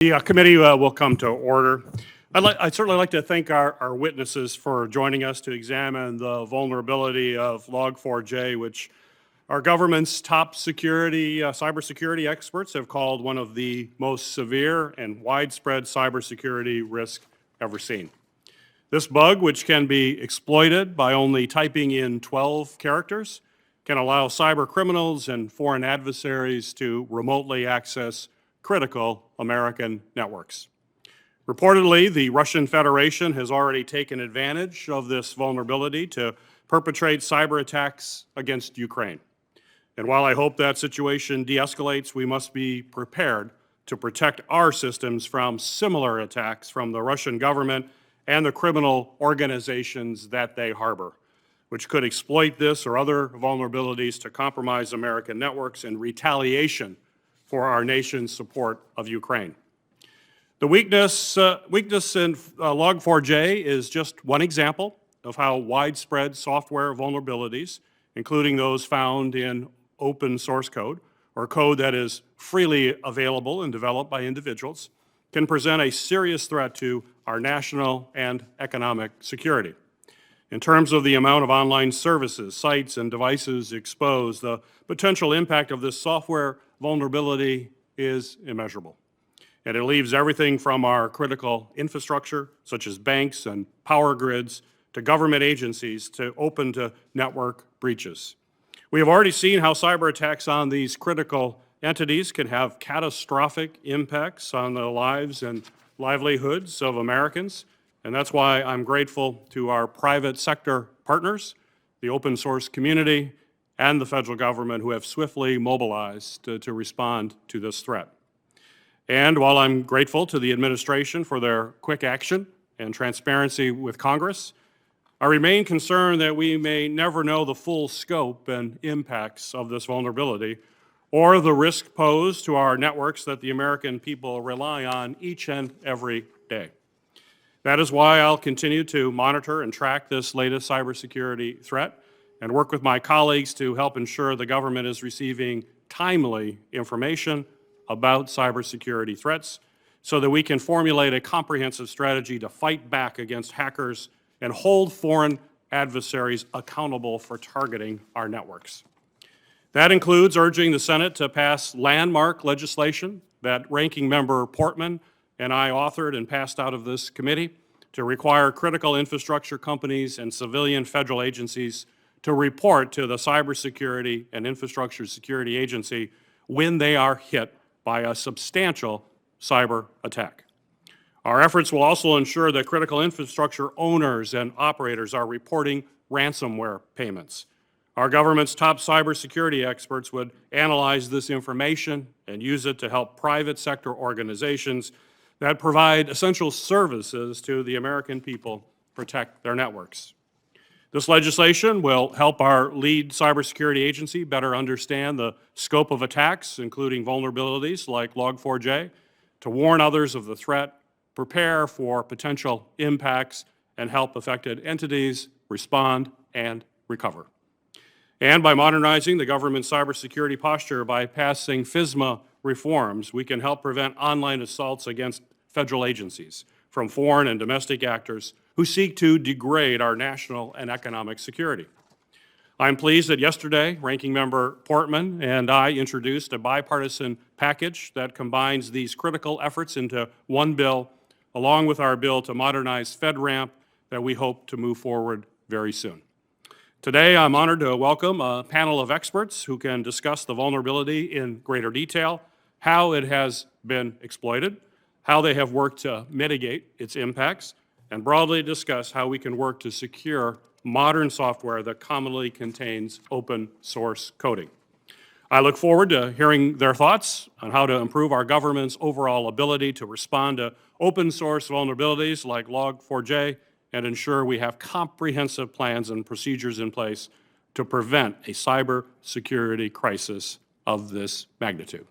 The committee will come to order. I'd certainly like to thank our witnesses for joining us to examine the vulnerability of Log4j, which our government's top cybersecurity experts have called one of the most severe and widespread cybersecurity risk ever seen. This bug, which can be exploited by only typing in 12 characters, can allow cyber criminals and foreign adversaries to remotely access critical American networks. Reportedly, the Russian Federation has already taken advantage of this vulnerability to perpetrate cyber attacks against Ukraine. And while I hope that situation de-escalates, we must be prepared to protect our systems from similar attacks from the Russian government and the criminal organizations that they harbor, which could exploit this or other vulnerabilities to compromise American networks in retaliation for our nation's support of Ukraine. The weakness in Log4j is just one example of how widespread software vulnerabilities, including those found in open source code or code that is freely available and developed by individuals, can present a serious threat to our national and economic security. In terms of the amount of online services, sites, and devices exposed, the potential impact of this software vulnerability is immeasurable. And it leaves everything from our critical infrastructure, such as banks and power grids, to government agencies, to open to network breaches. We have already seen how cyber attacks on these critical entities can have catastrophic impacts on the lives and livelihoods of Americans. And that's why I'm grateful to our private sector partners, the open source community, and the federal government who have swiftly mobilized to respond to this threat. And while I'm grateful to the administration for their quick action and transparency with Congress, I remain concerned that we may never know the full scope and impacts of this vulnerability or the risk posed to our networks that the American people rely on each and every day. That is why I'll continue to monitor and track this latest cybersecurity threat and work with my colleagues to help ensure the government is receiving timely information about cybersecurity threats so that we can formulate a comprehensive strategy to fight back against hackers and hold foreign adversaries accountable for targeting our networks. That includes urging the Senate to pass landmark legislation that Ranking Member Portman and I authored and passed out of this committee to require critical infrastructure companies and civilian federal agencies to report to the Cybersecurity and Infrastructure Security Agency when they are hit by a substantial cyber attack. Our efforts will also ensure that critical infrastructure owners and operators are reporting ransomware payments. Our government's top cybersecurity experts would analyze this information and use it to help private sector organizations that provide essential services to the American people protect their networks. This legislation will help our lead cybersecurity agency better understand the scope of attacks, including vulnerabilities like Log4j, to warn others of the threat, prepare for potential impacts, and help affected entities respond and recover. And by modernizing the government's cybersecurity posture by passing FISMA reforms, we can help prevent online assaults against federal agencies from foreign and domestic actors who seek to degrade our national and economic security. I'm pleased that yesterday, Ranking Member Portman and I introduced a bipartisan package that combines these critical efforts into one bill, along with our bill to modernize FedRAMP that we hope to move forward very soon. Today, I'm honored to welcome a panel of experts who can discuss the vulnerability in greater detail, how it has been exploited, how they have worked to mitigate its impacts, and broadly discuss how we can work to secure modern software that commonly contains open source coding. I look forward to hearing their thoughts on how to improve our government's overall ability to respond to open source vulnerabilities like Log4j and ensure we have comprehensive plans and procedures in place to prevent a cyber security crisis of this magnitude.